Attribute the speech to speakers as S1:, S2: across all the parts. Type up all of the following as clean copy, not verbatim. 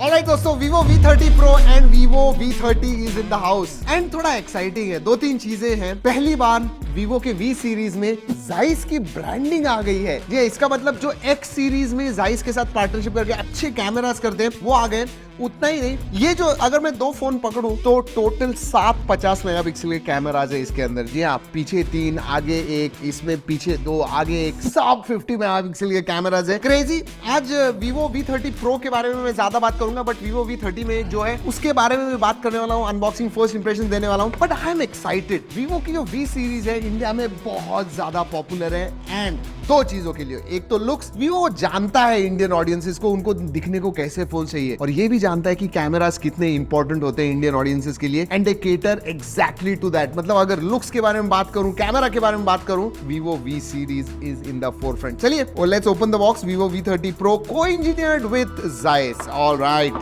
S1: Alright दोस्तों, Vivo V30 Pro and Vivo V30 is in the house and थोड़ा exciting है। दो तीन चीजें हैं। पहली बार Vivo के V सीरीज में Zeiss की ब्रांडिंग आ गई है। जी, इसका मतलब जो X सीरीज में Zeiss के साथ पार्टनरशिप करके अच्छे कैमरास करते हैं वो आ गए। उतना ही नहीं, ये जो अगर मैं दो फोन पकड़ूं तो टोटल 750 मेगापिक्सल के कैमराज है इसके अंदर। जी हाँ, पीछे 3, आगे 1, इसमें पीछे 2, आगे 1, सब 50 मेगापिक्सल के कैमराज है। क्रेजी। आज Vivo V30 Pro के बारे में मैं ज्यादा बात करूंगा, बट Vivo V30 में जो है उसके बारे में मैं बात करने वाला हूँ, अनबॉक्सिंग फर्स्ट इंप्रेशन देने वाला हूँ। But I am excited. Vivo की जो V सीरीज है इंडिया में बहुत ज्यादा पॉपुलर है एंड दो चीजों के लिए। एक तो लुक्स, Vivo जानता है इंडियन ऑडियंसेस को, उनको दिखने को कैसे फोन चाहिए, और ये भी जानता है कि कैमरास कितने इंपॉर्टेंट होते हैं इंडियन ऑडियंसेस के लिए, and they cater exactly to that. मतलब अगर लुक्स के बारे में बात करूं, कैमरा के बारे में बात करूं, Vivo V series is in the forefront. चलिए, और let's open the box. Vivo V30 Pro co-engineered with Zeiss. All right.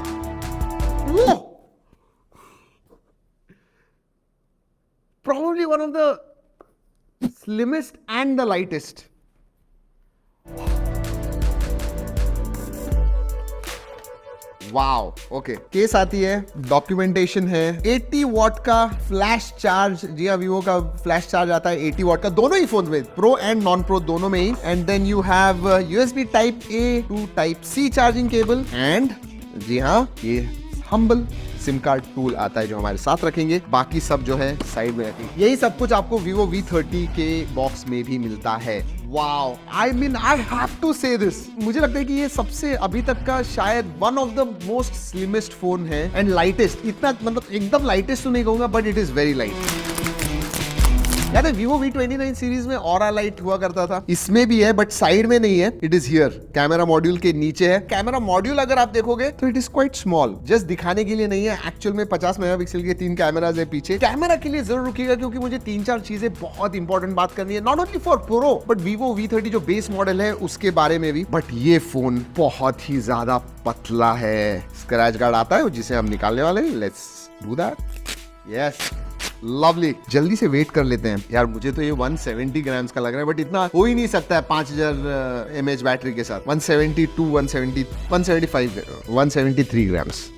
S1: Probably one of the slimmest and the lightest. Wow, okay. Case आती है, documentation है, 80 watt का flash charge. जी हाँ, Vivo का flash charge आता है 80 वॉट का, दोनों ही फोन में, प्रो एंड नॉन प्रो दोनों में ही। And then you have USB type A to type C charging cable, and जी हाँ, ये हम्बल सिम कार्ड टूल आता है जो हमारे साथ रखेंगे। बाकी सब जो है साइड में रखेंगे। यही सब कुछ आपको Vivo V30 के बॉक्स में भी मिलता है। Wow, I mean I have to say this. मुझे लगता है कि ये सबसे अभी तक का शायद one of the most slimmest phone है एंड लाइटेस्ट। इतना मतलब एकदम लाइटेस्ट तो नहीं कहूंगा, but it is very light. याद है Vivo V29 सीरीज में ऑरा लाइट हुआ करता था, इसमें भी है बट साइड में नहीं है, it is here. Camera module के नीचे है। कैमरा मॉड्यूल अगर आप देखोगे तो it is quite small, just दिखाने के लिए नहीं है। एक्चुअल में 50 मेगापिक्सल के 3 कैमराज है पीछे। कैमरा के लिए जरूर रुकिएगा क्योंकि मुझे 3-4 चीजें बहुत इंपॉर्टेंट बात करनी है, not only for pro but Vivo V30 जो बेस मॉडल है उसके बारे में भी। बट ये फोन बहुत ही ज्यादा पतला है। स्क्रैच गार्ड आता है जिसे हम निकालने वाले हैं। Let's do that. Yes, lovely. जल्दी से वेट कर लेते हैं यार। मुझे तो ये 170 ग्राम्स का लग रहा है, बट इतना हो ही नहीं सकता है 5000 mAh बैटरी के साथ। 172, 170, 175, 173 ग्राम्स।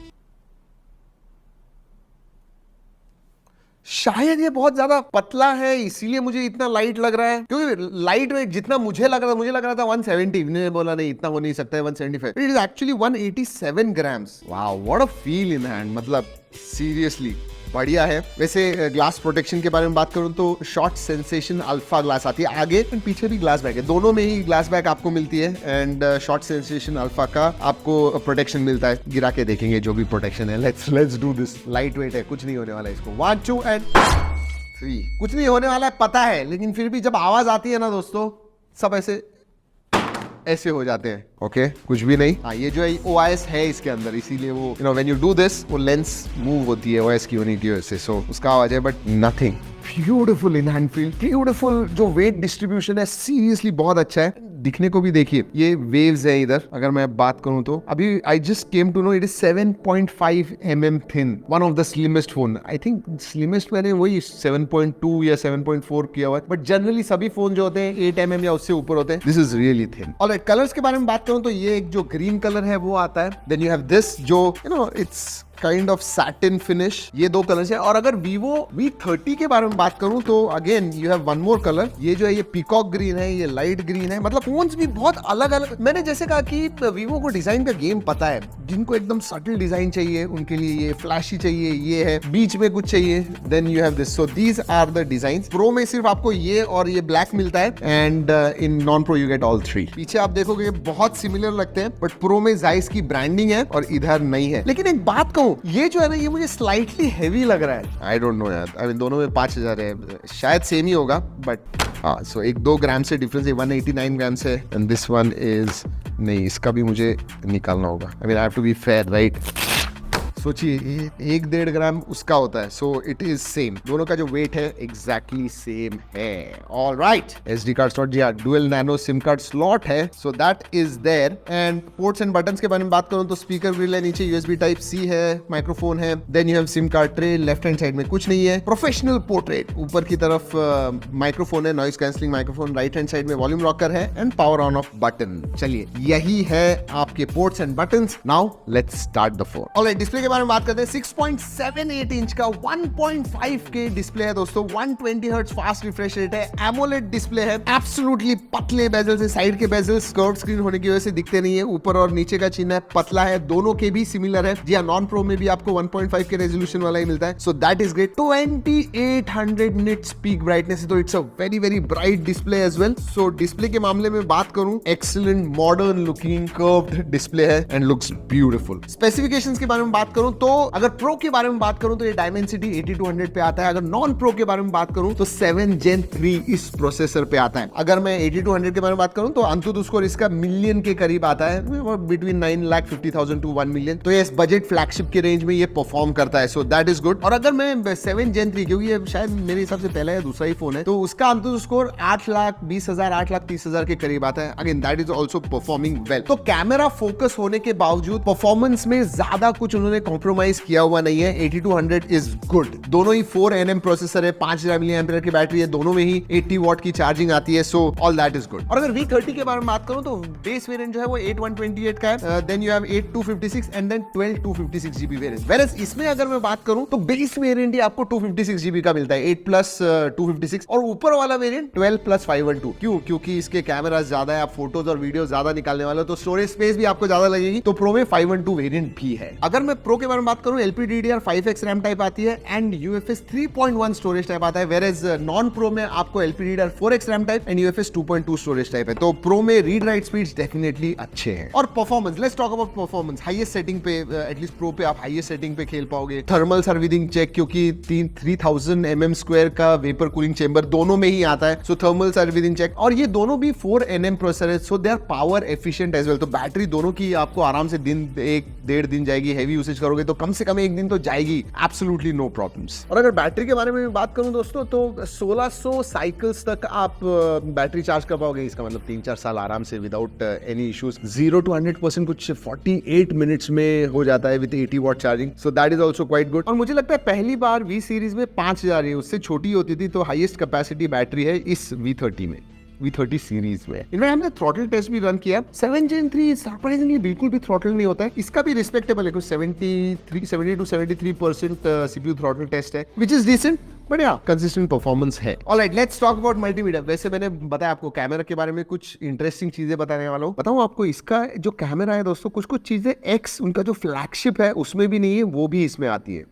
S1: शायद ये बहुत ज्यादा पतला है इसीलिए मुझे इतना लाइट लग रहा है, क्योंकि लाइट वेट जितना मुझे लग रहा था 170, ने बोला नहीं इतना हो नहीं सकता है 175, it is actually 187 grams. Wow, what a feel in hand. मतलब सीरियसली बढ़िया है। वैसे ग्लास प्रोटेक्शन के बारे में बात करूं तो शॉर्ट सेंसेशन अल्फा ग्लास आती है, आगे एंड पीछे भी ग्लास बैक है, दोनों में ही ग्लास बैक आपको मिलती है। एंड शॉर्ट सेंसेशन अल्फा का आपको प्रोटेक्शन मिलता है। गिरा के देखेंगे जो भी प्रोटेक्शन है। Let's do this. Light weight है, कुछ नहीं होने वाला है इसको। 1, 2 एंड 3। कुछ नहीं होने वाला है पता है, लेकिन फिर भी जब आवाज आती है ना दोस्तों, सब ऐसे हो जाते हैं। ओके, कुछ भी नहीं। हाँ, ये जो है OIS है इसके अंदर, इसीलिए वो व्हेन यू डू दिस वो लेंस मूव होती है OIS की यूनिट की वजह से, सो उसका आवाज है, but nothing. Beautiful in hand feel, beautiful. जो वेट डिस्ट्रीब्यूशन है सीरियसली बहुत अच्छा है। दिखने को भी देखिए, ये वेव्स है इधर। अगर मैं बात करूं तो अभी I just came to know it is 7.5 mm thin, one of the slimmest phone. I think slimmest मैंने वही 7.2 या 7.4 किया हुआ है, बट जनरली सभी फोन जो होते हैं 8 mm या उससे ऊपर होते हैं। This is really thin. और कलर्स के बारे में बात करूं तो ये एक जो ग्रीन कलर है वो आता है। देन यू हैव दिस जो it's kind of satin finish. ये दो कलर्स है। और अगर Vivo V30 के बारे में बात करूं तो again you have one more colour. ये जो है ये पीकॉक ग्रीन है, ये लाइट ग्रीन है। मतलब फोन्स भी बहुत अलग अलग। मैंने जैसे कहा कि Vivo को डिजाइन का गेम पता है। जिनको एकदम सटल डिजाइन चाहिए उनके लिए ये, फ्लैशी चाहिए ये है, बीच में कुछ चाहिए, then you have this. So these are the designs. Pro में सिर्फ आपको ये और ये ब्लैक मिलता है, and in non pro you get all 3। पीछे आप देखोगे बहुत सिमिलर लगते हैं, बट प्रो में Zeiss की ब्रांडिंग है और इधर नहीं है। लेकिन एक बात कहूं, ये जो है ना, ये मुझे स्लाइटली हैवी लग रहा है। आई डोंट नो यार, आई मीन दोनों में 5000 है, शायद सेम ही होगा, बट हाँ। सो 1-2 ग्राम से डिफरेंस है। 189 ग्राम से, एंड दिस वन इज नहीं, इसका भी मुझे निकालना होगा। I mean I have to be fair, right. सोचिए 1-1.5 ग्राम उसका होता है, सो इट इज सेम, दोनों का जो वेट है एग्जैक्टली सेम है। ऑलराइट, SD कार्ड स्लॉट, जी हाँ, dual nano SIM card slot है, so that is there. And ports and buttons के बारे में बात करूं तो स्पीकर ग्रिल है, नीचे USB टाइप C है, माइक्रोफोन है, then you have sim card tray, left hand side में कुछ नहीं है, प्रोफेशनल पोर्ट्रेट, ऊपर की तरफ माइक्रोफोन है, noise cancelling microphone, right hand side में वॉल्यूम रॉकर है and power on off button. चलिए, यही है आपके ports and buttons. Now let's start the phone. Alright, display के बारे में बात करते हैं। 6.78 इंच का 1.5K डिस्प्ले है दोस्तों, 120 हर्ट्ज फास्ट रिफ्रेश रेट है, एमोलेड डिस्प्ले है, एब्सोल्युटली पतले बेजल्स है, साइड के बेजल्स कर्व स्क्रीन होने की वजह से दिखते नहीं है, ऊपर और नीचे का चिन्ह है पतला है, दोनों के भी सिमिलर है। जी हाँ, नॉन प्रो में भी आपको 1.5 के रेजोल्यूशन वाला ही मिलता है, so that is great. 2800 nits peak brightness, तो it's a very very bright display as well. So display के मामले में बात करूं, excellent modern looking curved display है एंड लुक्स ब्यूटीफुल। स्पेसिफिकेशंस के बारे में बात करूं तो अगर प्रो के बारे में बात करूं तो ये डायमेंसिटी 8200 पे आता है, अगर नॉन प्रो के बारे में बात करूं तो 7 Gen 3 इस प्रोसेसर पे आता है। अगर मैं 8200 के बारे में बात करूं तो अंतुतु स्कोर इसका मिलियन के करीब आता है, बिटवीन 9,50,000 टू 1 मिलियन, तो ये बजट फ्लैगशिप के रेंज में ये परफॉर्म करता है, सो दैट इज गुड। और अगर मैं 7 Gen 3, क्योंकि ये शायद मेरे हिसाब से पहला या दूसरा ही फोन है, तो उसका अंतुतु स्कोर 8,20,000 8,30,000 के करीब आता है, again that is also performing well. तो कैमरा फोकस होने के बावजूद परफॉर्मेंस में ज्यादा कुछ उन्होंने कॉम्प्रोमाइज किया हुआ नहीं है। 8200 इज गुड। दोनों ही 4nm प्रोसेसर है, 5000 mAh की बैटरी है, दोनों में ही 80 वॉट की चार्जिंग आती है, so all that is good. और अगर V30 के बारे में बात करूं तो बेस वेरिएंट जो है वो 8128 का है, then you have 8256 and then 12256 GB variant. वेरएस इसमें अगर मैं बात करूं तो बेस वेरिएंट ही आपको 256 GB का मिलता है, 8+256, और ऊपर वाला वेरिएंट 12+512। क्यों? क्योंकि इसके कैमरा ज्यादा है, आप फोटोज और वीडियो ज्यादा निकालने वाले हो, तो स्टोरेज स्पेस भी आपको ज्यादा लगेगी, तो प्रो में 512 वेरिएंट भी है। अगर मैं प्रो के बारे में बात करूं, LPDDR5X रैम टाइप आती है एंड UFS 3.1 स्टोरेज टाइप आता है, वेरएज नॉन प्रो में आपको LPDDR4X RAM type and UFS 2.2 storage type है। तो प्रो में रीड राइट स्पीड्स डेफिनेटली अच्छे हैं। और performance, let's talk about performance. Highest setting पे, एटलीस्ट प्रो पे आप हाईएस्ट सेटिंग पे खेल पाओगे। थर्मल सर्विसिंग चेक, क्योंकि 3000 mm² का वेपर कूलिंग चेंबर दोनों में ही आता है, सो थर्मल सर्विसिंग चेक। और ये दोनों भी 4nm प्रोसेसर है, so they are power efficient as well. तो बैटरी दोनों की आपको आराम से दिन 1-1.5 दिन जाएगी, हैवी यूसेज करोगे तो कम से कम 1 दिन तो जाएगी, एब्सोल्युटली नो प्रॉब्लम्स। और अगर बैटरी के बारे में बात करूं दोस्तों तो 1600 साइकिल्स तक आप बैटरी चार्ज कर पाओगे, इसका मतलब 3-4 साल आराम से विदाउट एनी इश्यूज। 0 to 100% कुछ 48 मिनट्स में हो जाता है with 80 watt charging, so that is also quite good. और मुझे लगता है पहली बार V सीरीज में 5000 है, उससे छोटी होती थी, तो हाईएस्ट कैपेसिटी बैटरी है इस V30 में, V30 सीरीज में। इनमें हमने थ्रॉटल टेस्ट भी रन किया। 7 Gen 3 सरप्राइजिंगली बिल्कुल भी थ्रॉटल नहीं होता है, इसका भी रिस्पेक्टेबल है, कुछ 70 to 73% CPU थ्रॉटल टेस्ट है, विच इज डिसेंट, बट या कंसिस्टेंट परफॉर्मेंस है। Alright, let's talk about multimedia. वैसे मैंने बताया आपको कैमरा के बारे में कुछ इंटरेस्टिंग चीजें बताने वाला हूँ। बताऊँ आपको, इसका जो कैमरा है दोस्तों, कुछ चीजें X उनका जो फ्लैगशिप है उसमें भी नहीं है, वो भी इसमें आती है।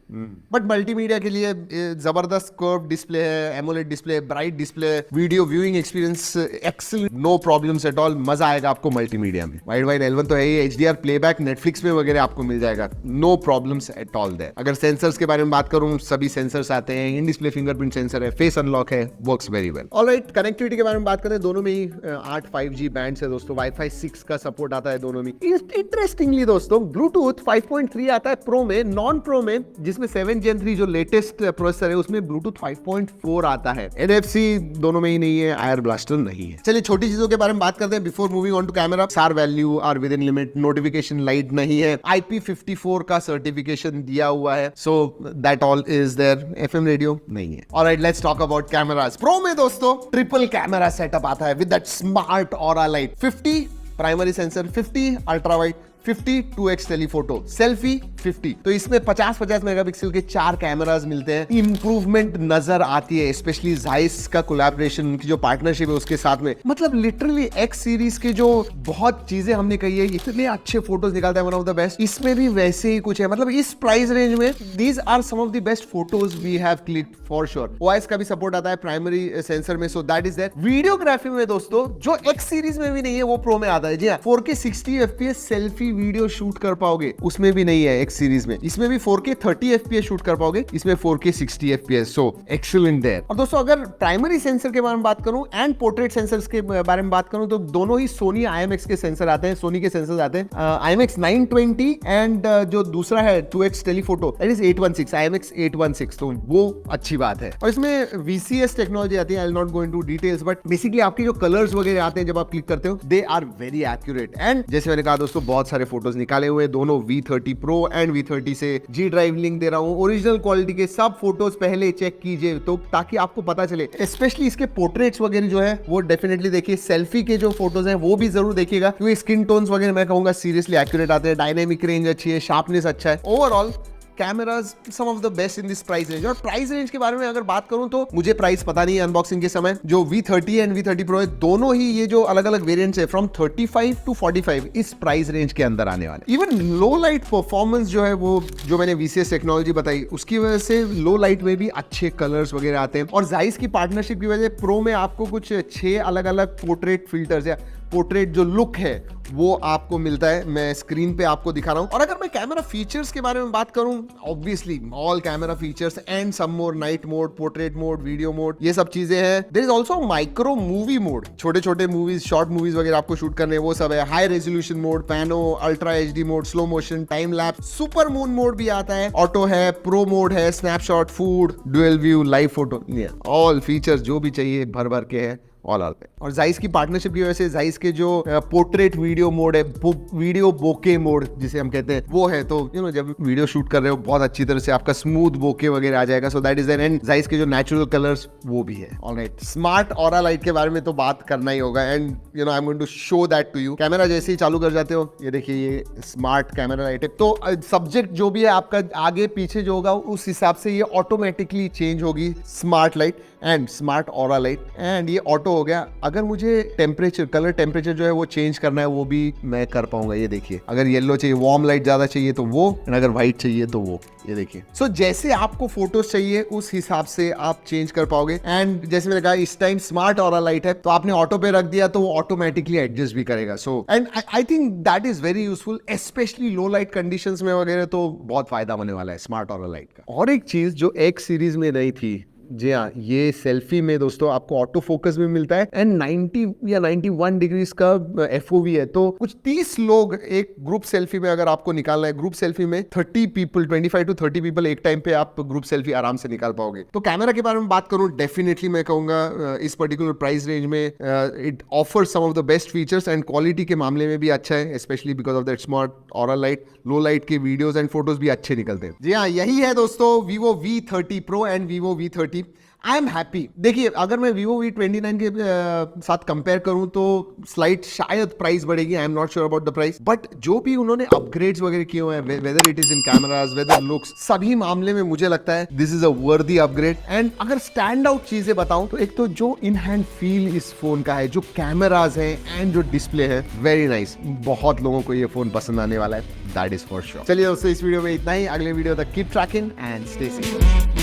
S1: बट मल्टीमीडिया के लिए जबरदस्त कर्व डिस्प्ले है, AMOLED display, bright display, video viewing experience excellent, no problems at all, मजा आएगा आपको मल्टीमीडिया में। वाइड L1 तो है ही, HDR प्लेबैक नेटफ्लिक्स में वगैरह आपको मिल जाएगा, no problems at all there. अगर सेंसर्स के बारे में बात करूं, सभी सेंसर्स आते हैं, इन डिस्प्ले फिंगरप्रिंट सेंसर है, फेस अनलॉक है, works very well. Alright, connectivity के बारे में बात करते हैं, दोनों में ही 8 5G बैंड्स है दोस्तों, Wi-Fi 6 का सपोर्ट आता है दोनों में। इंटरेस्टिंगली दोस्तों, ब्लूटूथ 5.3 आता है प्रो में, नॉन प्रो में जिसमें 7 Gen 3 जो लेटेस्ट प्रोसेसर है उसमें ब्लूटूथ 5.4 आता है। NFC दोनों में ही नहीं है, आयर ब्लास्टर नहीं है। चलिए छोटी चीजों के बारे में बात करते हैं before moving on to camera. SAR value are within limit, notification light नहीं है, IP54 का सर्टिफिकेशन दिया हुआ है, so that all is there. FM radio नहीं है। Alright, let's talk about cameras. Pro में दोस्तों ट्रिपल कैमरा सेटअप आता है with that smart aura light, 50 primary sensor, 50 ultra wide, 50 2x telephoto, selfie 50। तो इसमें 50-50 मेगापिक्सल के 4 कैमरास मिलते हैं। इंप्रूवमेंट नजर आती है, स्पेशली जाइस का कोलैबोरेशन, उनकी जो पार्टनरशिप है उसके साथ में। मतलब लिटरली X सीरीज के जो बहुत चीजें हमने कही है, इतने अच्छे फोटोज निकालता है, वन ऑफ द बेस्ट, इसमें भी वैसे ही कुछ है। मतलब इस प्राइस रेंज में these are some of the best photos we have clicked for sure. OIS का भी सपोर्ट आता है प्राइमरी सेंसर में, so that is there. Videography में दोस्तों जो X सीरीज में भी नहीं है वो प्रो में आता है। जी हाँ, 4K 60 FPS सेल्फी भी वीडियो शूट कर पाओगे उसमें भी नहीं है X सीरीज में। इसमें भी 4K 30 FPS शूट कर पाओगे, इसमें 4K 60 FPS, so excellent there. और दोस्तों अगर प्राइमरी सेंसर के बारे में बात करूं एंड पोर्ट्रेट सेंसर्स के बारे में बात करूं तो दोनों ही सोनी IMX के सेंसर आते हैं, सोनी के सेंसर आते हैं IMX 920 एंड जो दूसरा है 2X telephoto that is 816 IMX 816, तो वो अच्छी बात है। और इसमें VCS टेक्नोलॉजी आती है, I will not go into details, but basically आपके जो कलर्स वगैरह आते हैं जब आप क्लिक करते हो they are very accurate. And जैसे मैंने कहा दोस्तों बहुत सारे फोटोज निकाले हुए दोनों V30 Pro एंड V30 से, G ड्राइव लिंक दे रहा हूं, ओरिजिनल क्वालिटी के सब फोटोज पहले चेक कीजिए तो ताकि आपको पता चले। स्पेशली इसके पोर्ट्रेट्स वगैरह जो है वो डेफिनेटली देखिए, सेल्फी के जो फोटोज हैं वो भी जरूर देखिएगा क्योंकि स्किन टोन्स वगैरह मैं कहूंगा सीरियसली एक्यूरेट आते हैं, डायनेमिक रेंज अच्छी है, शार्पनेस अच्छा है, overall cameras some of the best in this price range. और प्राइस रेंज के बारे में अगर बात करूं तो मुझे प्राइस पता नहीं है अनबॉक्सिंग के समय। जो V30 एंड V30 Pro है दोनों ही ये जो अलग अलग वेरिएंट्स है फ्रॉम 35 to 45 इस प्राइस रेंज के अंदर आने वाले। इवन लो लाइट परफॉर्मेंस जो है वो जो मैंने VCS टेक्नोलॉजी बताई उसकी वजह से लो लाइट में भी अच्छे कलर्स वगैरह आते हैं। और जाइस की पार्टनरशिप की वजह से प्रो में आपको कुछ 6 अलग अलग पोर्ट्रेट फिल्टर्स या पोर्ट्रेट जो लुक है वो आपको मिलता है, मैं स्क्रीन पे आपको दिखा रहा हूं। और अगर मैं कैमरा फीचर्स के बारे में बात करूं, obviously all camera features and some more, night mode, portrait mode, video mode, ये सब चीजें हैं। There is also micro movie mode, छोटे छोटे मूवीज, शॉर्ट मूवीज वगैरह आपको शूट करने वो सब है। High resolution mode, pano, ultra HD mode, slow motion, time lapse, super moon mode भी आता है, ऑटो है, प्रो मोड है, snapshot, food, dual view, live photo, all features जो भी चाहिए भर भर के है ऑल पे। और जाइस की पार्टनरशिप की वजह से जाइस के जो पोर्ट्रेट वीडियो मोड है, वीडियो बोके मोड जिसे हम कहते हैं वो है, तो जब वीडियो शूट कर रहे हो बहुत अच्छी तरह से आपका स्मूथ बोके वगैरह आ जाएगा, so that is there. And Zeiss के जो नेचुरल कलर्स वो भी है। ऑलराइट, स्मार्ट ऑरा लाइट के बारे में तो बात करना ही होगा and I am going to show that to you. Camera जैसे ही चालू कर जाते हो ये देखिए ये स्मार्ट कैमरा लाइट है, तो सब्जेक्ट जो भी है आपका आगे पीछे जो होगा उस हिसाब से ये ऑटोमेटिकली चेंज होगी, smart light and smart aura light. And ये ऑटो हो गया। अगर मुझे टेम्परेचर, कलर टेम्परेचर जो है वो चेंज करना है वो भी मैं कर पाऊंगा। ये देखिए, अगर येलो चाहिए, वार्म लाइट ज्यादा चाहिए तो वो, अगर व्हाइट चाहिए तो वो, ये देखिए। सो जैसे आपको फोटोज चाहिए उस हिसाब से आप चेंज कर पाओगे। एंड जैसे मैंने कहा इस टाइम स्मार्ट ऑरा लाइट है तो आपने ऑटो पे रख दिया तो वो ऑटोमेटिकली एडजस्ट भी करेगा। So and I think that is very useful, specially low light conditions में वगैरह तो बहुत फायदा होने वाला है स्मार्ट ऑरा लाइट का। और एक चीज जो X सीरीज में नहीं थी, जी हाँ, ये सेल्फी में दोस्तों आपको ऑटो फोकस भी मिलता है एंड 90 या 91 डिग्रीज का FOV है, तो कुछ 30 लोग एक ग्रुप सेल्फी में अगर आपको निकालना है, ग्रुप सेल्फी में 30 पीपल, 25 to 30 पीपल एक टाइम पे आप ग्रुप सेल्फी आराम से निकाल पाओगे। तो कैमरा के बारे में बात करूं, डेफिनेटली मैं कहूंगा इस पर्टिकुलर प्राइस रेंज में it offer some of the best features and quality के मामले में भी अच्छा है, specially because of that smart aura light. Low light के वीडियोस एंड फोटोज भी अच्छे निकलते हैं। जी हाँ, यही है दोस्तों Vivo V30 Pro and Vivo V30। I am happy. देखिए, अगर मैं Vivo V29 के साथ कंपेयर करूं तो स्लाइट शायद प्राइस बढ़ेगी, I am not sure about the price, but जो भी उन्होंने अपग्रेड्स वगैरह किए हुए हैं, whether it is in cameras, whether looks, सभी मामले में मुझे लगता है दिस इज अ वर्दी अपग्रेड। एंड अगर स्टैंड आउट चीजें बताऊं तो एक तो जो इन हैंड फील इस फोन का है, जो कैमरास है एंड जो डिस्प्ले है, वेरी नाइस। बहुत लोगों को ये फोन पसंद आने वाला है, दैट इज फॉर श्योर। चलिए दोस्तों, इस वीडियो में इतना ही। अगले वीडियो तक keep trekking and stay safe.